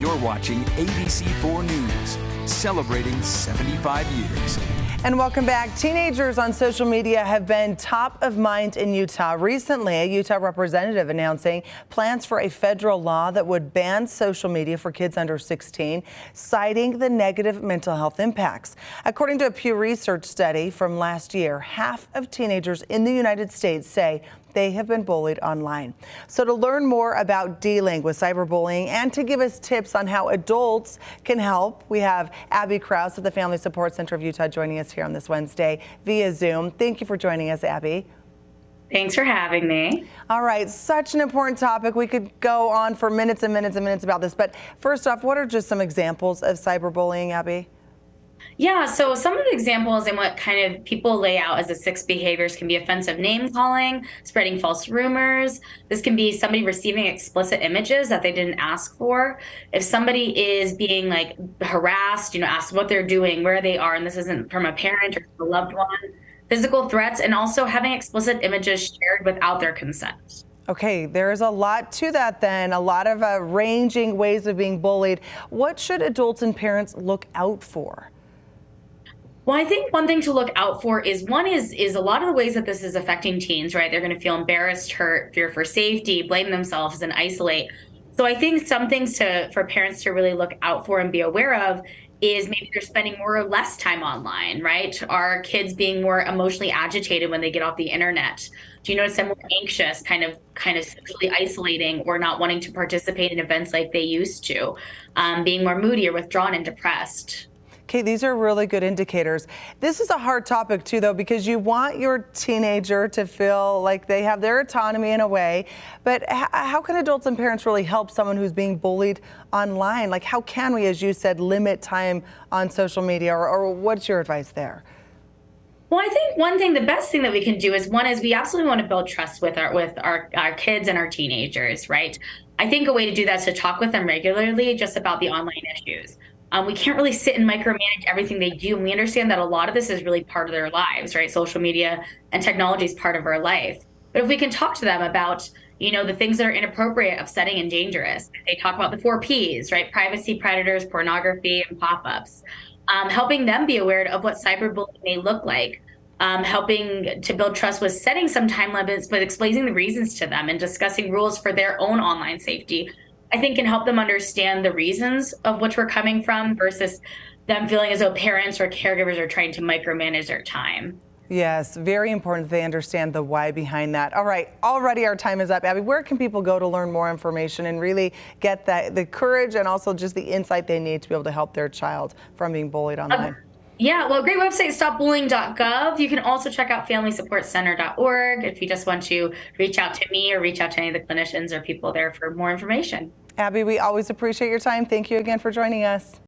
You're watching ABC4 News, celebrating 75 years. And welcome back. Teenagers on social media have been top of mind in Utah. Recently, a Utah representative announcing plans for a federal law that would ban social media for kids under 16, citing the negative mental health impacts. According to a Pew Research study from last year, half of teenagers in the United States say they have been bullied online. So to learn more about dealing with cyberbullying and to give us tips on how adults can help, we have Abby Crouse of the Family Support Center of Utah joining us here on this Wednesday via Zoom. Thank you for joining us, Abby. Thanks for having me. All right, such an important topic. We could go on for minutes and minutes and minutes about this. But first off, what are just some examples of cyberbullying, Abby? Yeah, so some of the examples and what kind of people lay out as the 6 behaviors can be offensive name calling, spreading false rumors. This can be somebody receiving explicit images that they didn't ask for. If somebody is being harassed, asked what they're doing, where they are, and this isn't from a parent or a loved one, physical threats, and also having explicit images shared without their consent. Okay, there's a lot to that then, a lot of ranging ways of being bullied. What should adults and parents look out for? Well, I think one thing to look out for is a lot of the ways that this is affecting teens, right? They're going to feel embarrassed, hurt, fear for safety, blame themselves, and isolate. So I think some things for parents to really look out for and be aware of is maybe they're spending more or less time online, right? Are kids being more emotionally agitated when they get off the internet? Do you notice them more anxious, kind of socially isolating, or not wanting to participate in events like they used to, being more moody or withdrawn and depressed? Okay, these are really good indicators. This is a hard topic too, though, because you want your teenager to feel like they have their autonomy in a way. But how can adults and parents really help someone who's being bullied online? Like, how can we, as you said, limit time on social media, or what's your advice there? Well, I think the best thing that we can do is we absolutely want to build trust with our kids and our teenagers, right? I think a way to do that is to talk with them regularly just about the online issues. We can't really sit and micromanage everything they do. And we understand that a lot of this is really part of their lives, right? Social media and technology is part of our life. But if we can talk to them about, the things that are inappropriate, upsetting, and dangerous, they talk about the 4 Ps, right? Privacy, predators, pornography, and pop-ups. Helping them be aware of what cyberbullying may look like. Helping to build trust with setting some time limits, but explaining the reasons to them and discussing rules for their own online safety, I think can help them understand the reasons of which we're coming from versus them feeling as though parents or caregivers are trying to micromanage their time. Yes, very important that they understand the why behind that. All right, already our time is up. Abby, where can people go to learn more information and really get the courage and also just the insight they need to be able to help their child from being bullied online? Yeah, well, great website, stopbullying.gov. You can also check out familysupportcenter.org if you just want to reach out to me or reach out to any of the clinicians or people there for more information. Abby, we always appreciate your time. Thank you again for joining us.